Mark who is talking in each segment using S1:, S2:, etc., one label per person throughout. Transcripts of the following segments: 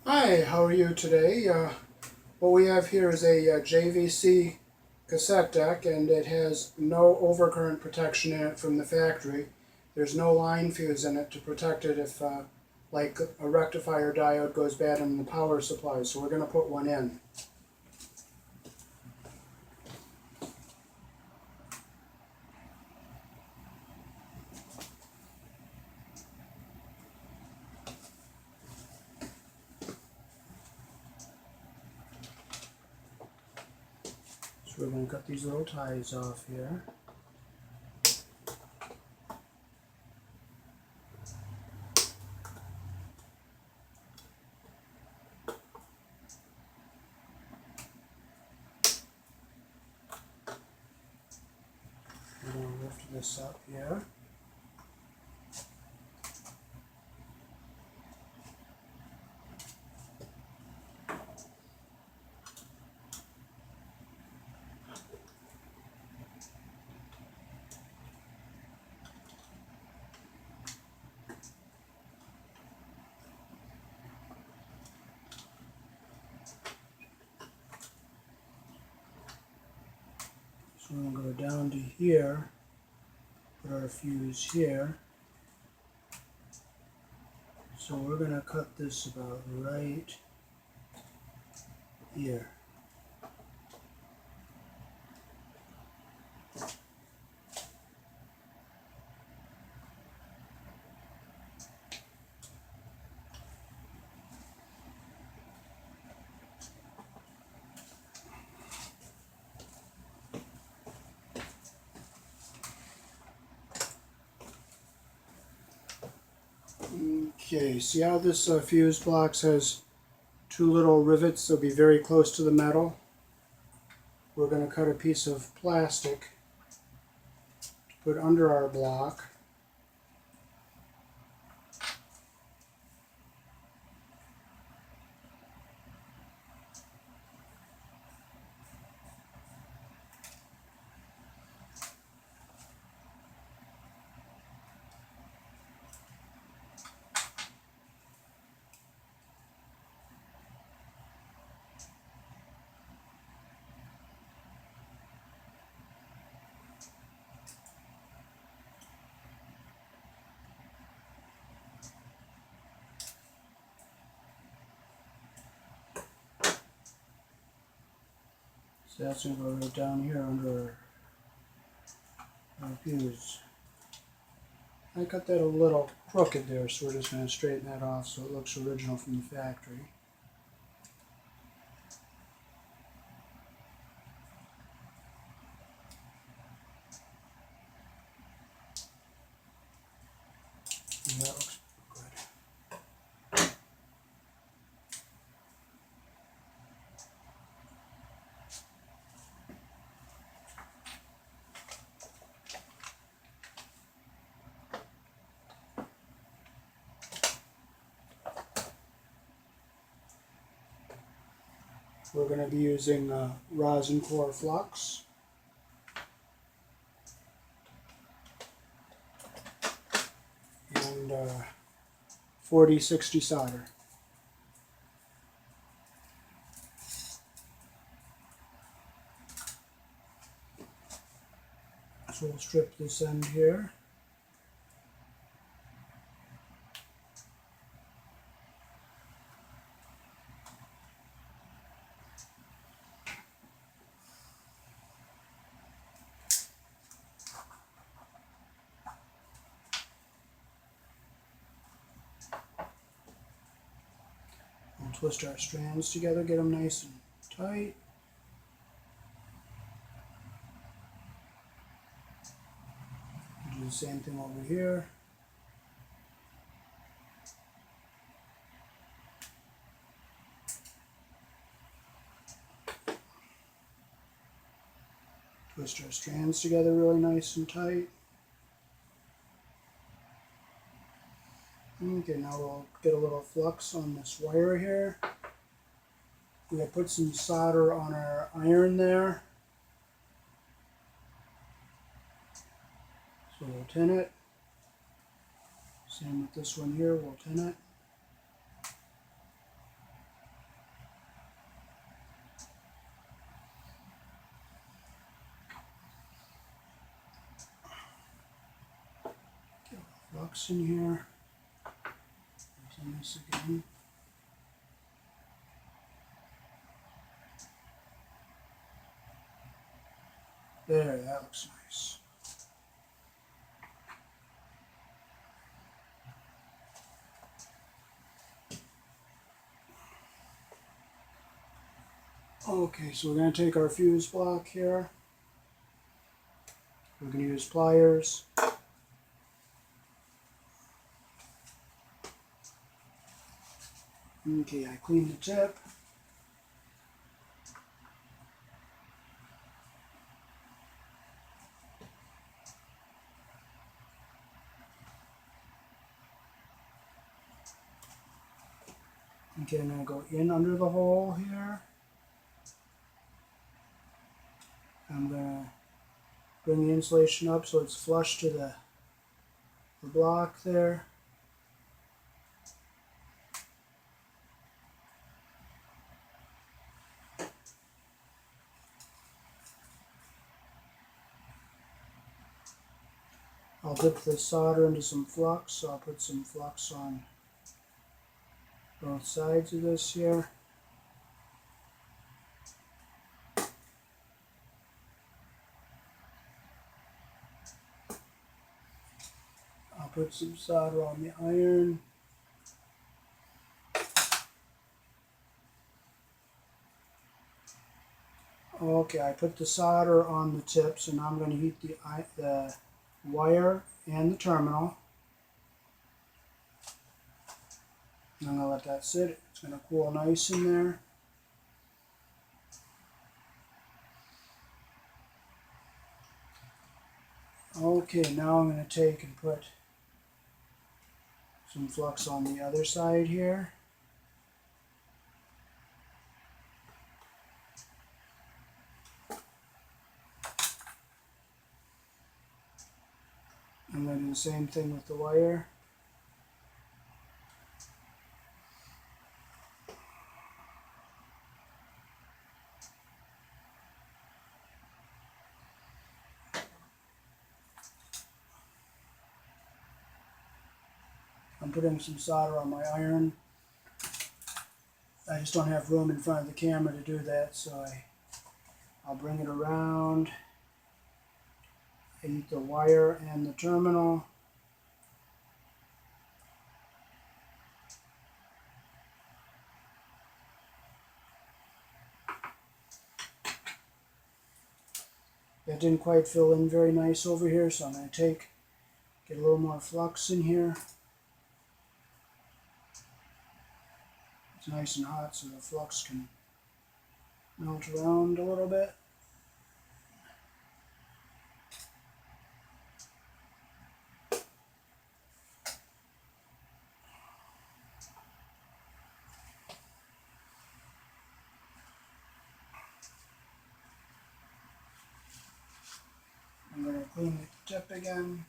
S1: Hi, how are you today? What we have here is a JVC cassette deck, and it has no overcurrent protection in it from the factory. There's no line fuse in it to protect it if, like, a rectifier diode goes bad in the power supply, so we're going to put one in. So we're going to cut these little ties off here. We're going to lift this up here. So we're going to go down to here, put our fuse here. So we're going to cut this about right here. Okay, see how this fuse box has two little rivets? They'll be very close to the metal. We're going to cut a piece of plastic to put under our block. So that's going to go right down here under our fuse. I cut that a little crooked there, so we're just going to straighten that off so it looks original from the factory. And that looks good. We're going to be using rosin core flux. And 4060 solder. So we'll strip this end here. We'll twist our strands together, get them nice and tight. Do the same thing over here. Twist our strands together really nice and tight. Okay, now we'll get a little flux on this wire here. We have put some solder on our iron there. So we'll tin it. Same with this one here, we'll tin it. flux in here. Turn this again. There, that looks nice. Okay, so we're going to take our fuse block here. We're going to use pliers. Okay, I cleaned the tip. Okay, I'm going to go in under the hole here. I'm going to bring the insulation up so it's flush to the block there. I'll dip the solder into some flux, so I'll put some flux on both sides of this here. I'll put some solder on the iron. Okay, I put the solder on the tips, and I'm going to heat the wire and the terminal. I'm going to let that sit. It's going to cool nice in there. Okay, now I'm going to take and put some flux on the other side here. I'm going to do the same thing with the wire. I'm putting some solder on my iron. I just don't have room in front of the camera to do that, so I'll bring it around. I heat the wire and the terminal. That didn't quite fill in very nice over here, so I'm going to get a little more flux in here. It's nice and hot, so the flux can melt around a little bit. I'm going to clean the tip again.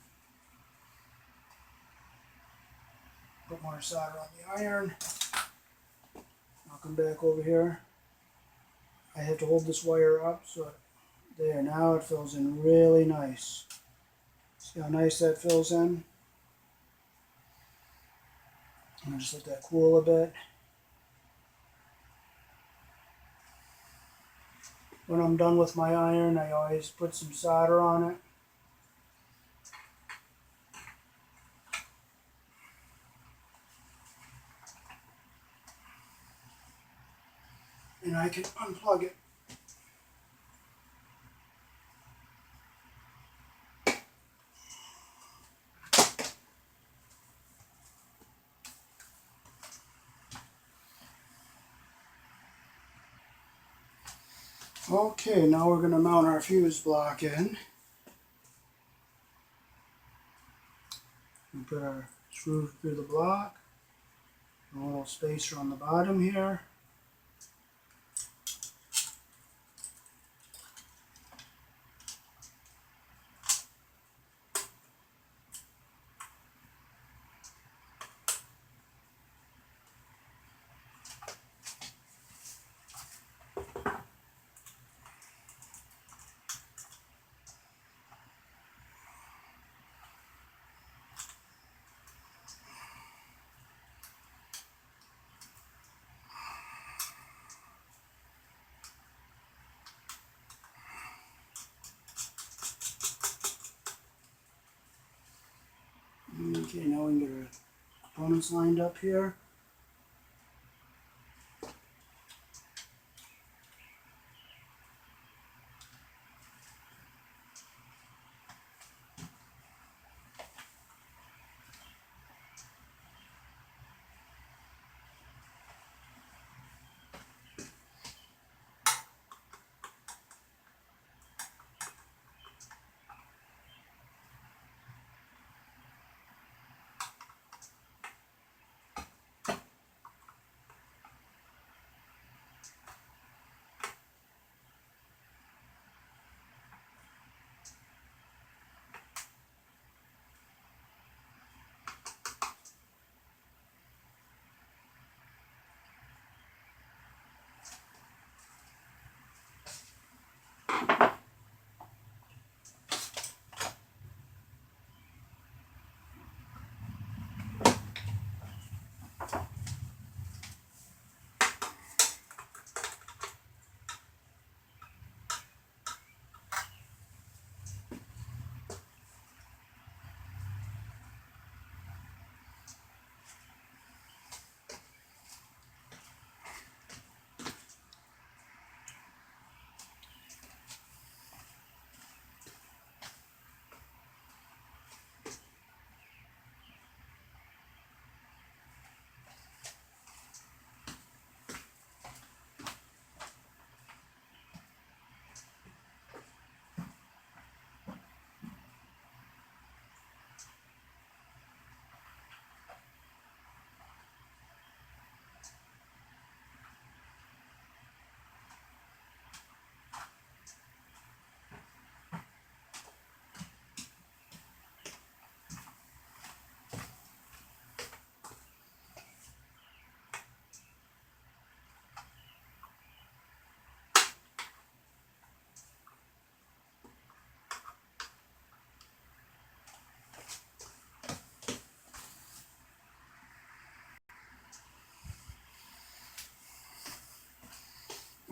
S1: Put more solder on the iron. I'll come back over here. I have to hold this wire up, so there, now it fills in really nice. See how nice that fills in? I'm going to just let that cool a bit. When I'm done with my iron, I always put some solder on it. And I can unplug it. Okay, now we're going to mount our fuse block in. We put our screw through the block. A little spacer on the bottom here. Okay, now we can get our components lined up here.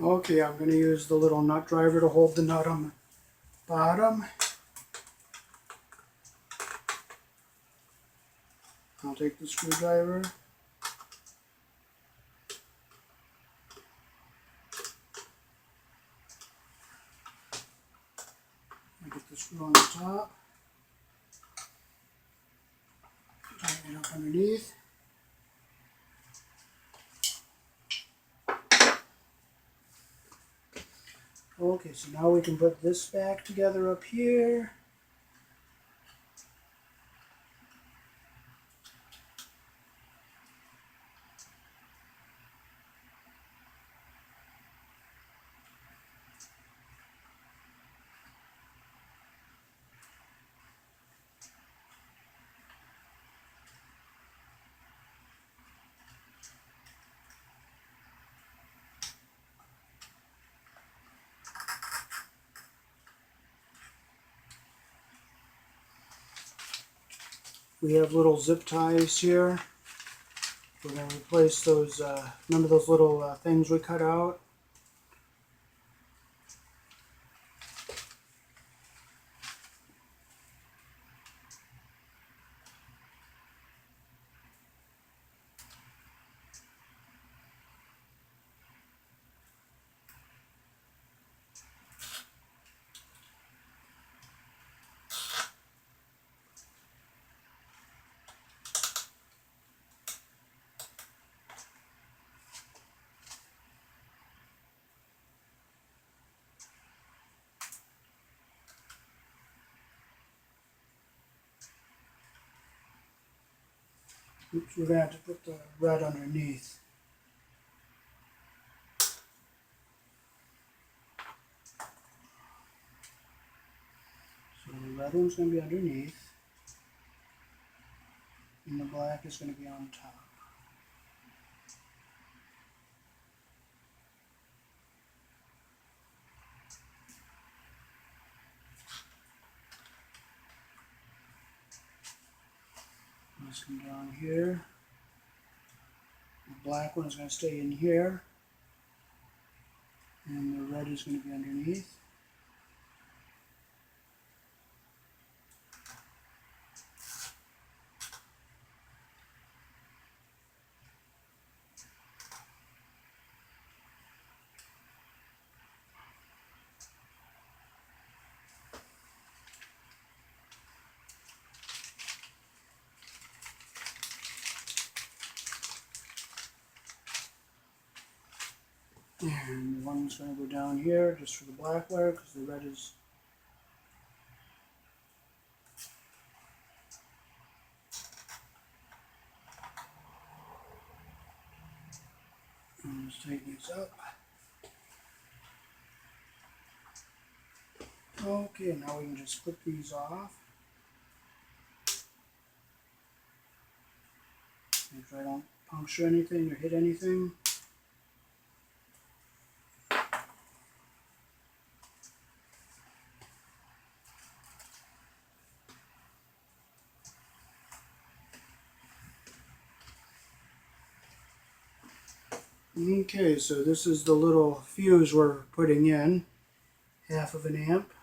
S1: Okay, I'm going to use the little nut driver to hold the nut on the bottom. I'll take the screwdriver. I get the screw on the top. Tighten it up underneath. Okay, so now we can put this back together up here. We have little zip ties here. We're going to replace those, remember those little things we cut out? Oops, we're going to have to put the red underneath. So the red one's going to be underneath, and the black is going to be on top. Let's come down here. The black one is going to stay in here, and the red is going to be underneath. And one's going to go down here just for the black wire because the red is let's tighten these up. Okay, now we can just clip these off. Make sure I don't puncture anything or hit anything. Okay, so this is the little fuse we're putting in, 1/2 of an amp.